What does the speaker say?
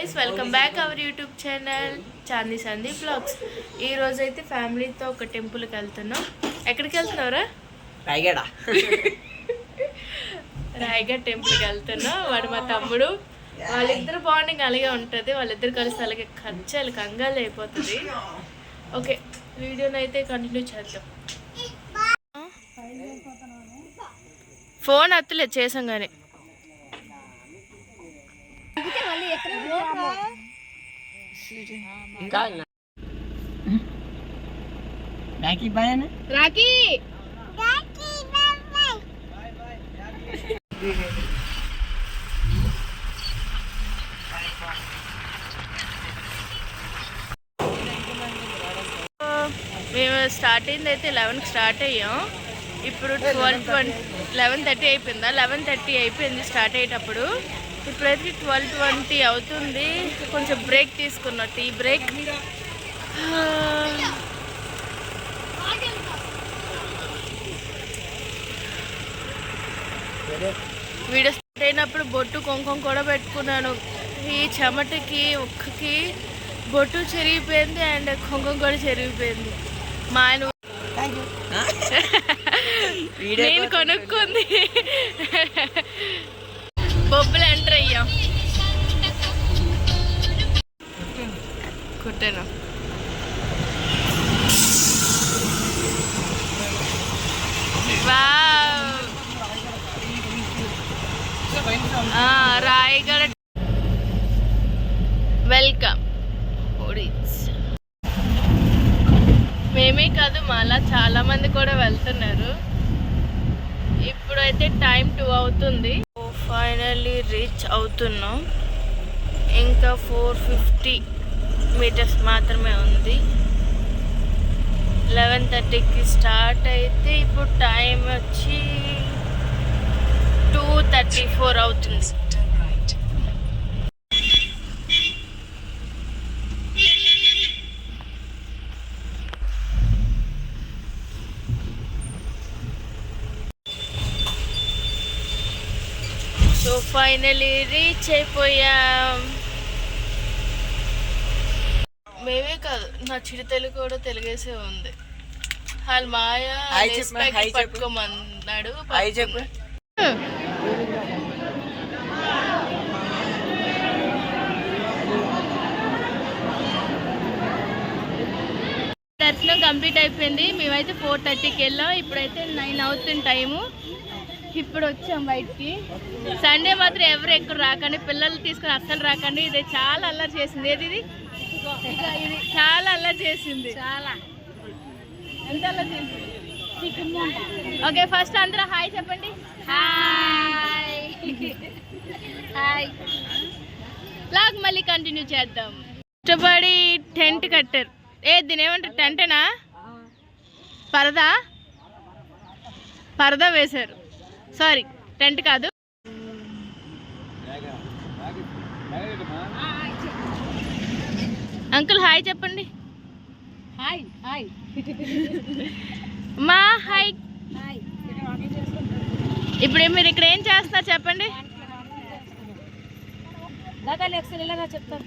guys, welcome back our YouTube channel Chandni Sandeep Vlogs. ఈ రోజు అయితే ఫ్యామిలీతో ఒక టెంపుల్ కి వెళ్తున్నాం. ఎక్కడికి వెళ్తున్నారా? రాయగఢ్ టెంపుల్ కి వెళ్తున్నాం. వాడు మా తమ్ముడు. వాళ్ళిద్దరు బాండింగ్ అలాగే ఉంటుంది. వాళ్ళిద్దరు కలిసి అలాగే ఖర్చాలు కంగాలు అయిపోతుంది. ఓకే, వీడియోని అయితే కంటిన్యూ చేద్దాం. ఫోన్ అత్తలేదు, చేసాం కానీ. రాఖీ బాయ్ రాఖీ మేము స్టార్ట్ అయింది అయితే 11కి స్టార్ట్ అయ్యాం. ఇప్పుడు 11:30 అయిపోయిందా? 11:30 అయిపోయింది స్టార్ట్ అయ్యేటప్పుడు. ఇప్పుడైతే 12:20 అవుతుంది. కొంచెం బ్రేక్ తీసుకున్నా, టీ బ్రేక్. వీడియో స్టార్ట్ అయినప్పుడు బొట్టు కుంకుమ కూడా పెట్టుకున్నాను. ఈ చెమటకి ఒక్కకి బొట్టు చెరిగిపోయింది అండ్ కుంకుమ కూడా చెరిగిపోయింది. మా ఆయన నేను కొనుక్కుంది. బొబ్బులు ఎంటర్ అయ్యాం. కుట్టాను. రాయగఢ్ వెల్కమ్. మేమే కాదు, మాలా చాలా మంది కూడా వెళ్తున్నారు. ఇప్పుడైతే టైం 2 అవుతుంది. ఫైనల్లీ రీచ్ అవుతున్నాం. ఇంకా 450 మీటర్స్ మాత్రమే ఉంది. 11:30కి స్టార్ట్ అయితే ఇప్పుడు టైం వచ్చి 2:34 అవుతుంది. సో ఫైనలీ రీచ్ అయిపోయాం. మేమే కాదు, నా చిరుతలు కూడా తెలుగేసే ఉంది. వాళ్ళు మాయా పట్టుకోమన్నాడు. దర్శనం కంప్లీట్ అయిపోయింది. మేమైతే 4:30కి వెళ్ళాం. ఇప్పుడైతే 9 అవుతుంది టైము. ఇప్పుడు వచ్చాం బయటికి. సండే మాత్రం ఎవరు ఎక్కువ రాకండి, పిల్లలు తీసుకుని అస్సలు రాకండి. ఇది చాలా అల్లరి చేసింది. ఏది ఇది చాలా అల్లరి చేసింది. చాలా ఎంత అల్లరి చేసింది. ఓకే, ఫస్ట్ అందరూ హాయ్ చెప్పండి. Hi hi. లాగ్ మళ్ళీ కంటిన్యూ చేద్దాం. ఇష్టపడి టెంట్ కట్టారు. దీని ఏమంటారు? టెంటేనా? పరదా వేశారు. సారీ, టెంట్ కాదు. అంకుల్ హాయ్ చెప్పండి. హాయ్ హాయ్ మా హాయ్. ఇప్పుడు మీరు ఇక్కడ ఏం చేస్తున్నారు చెప్పండి. చెప్తారు.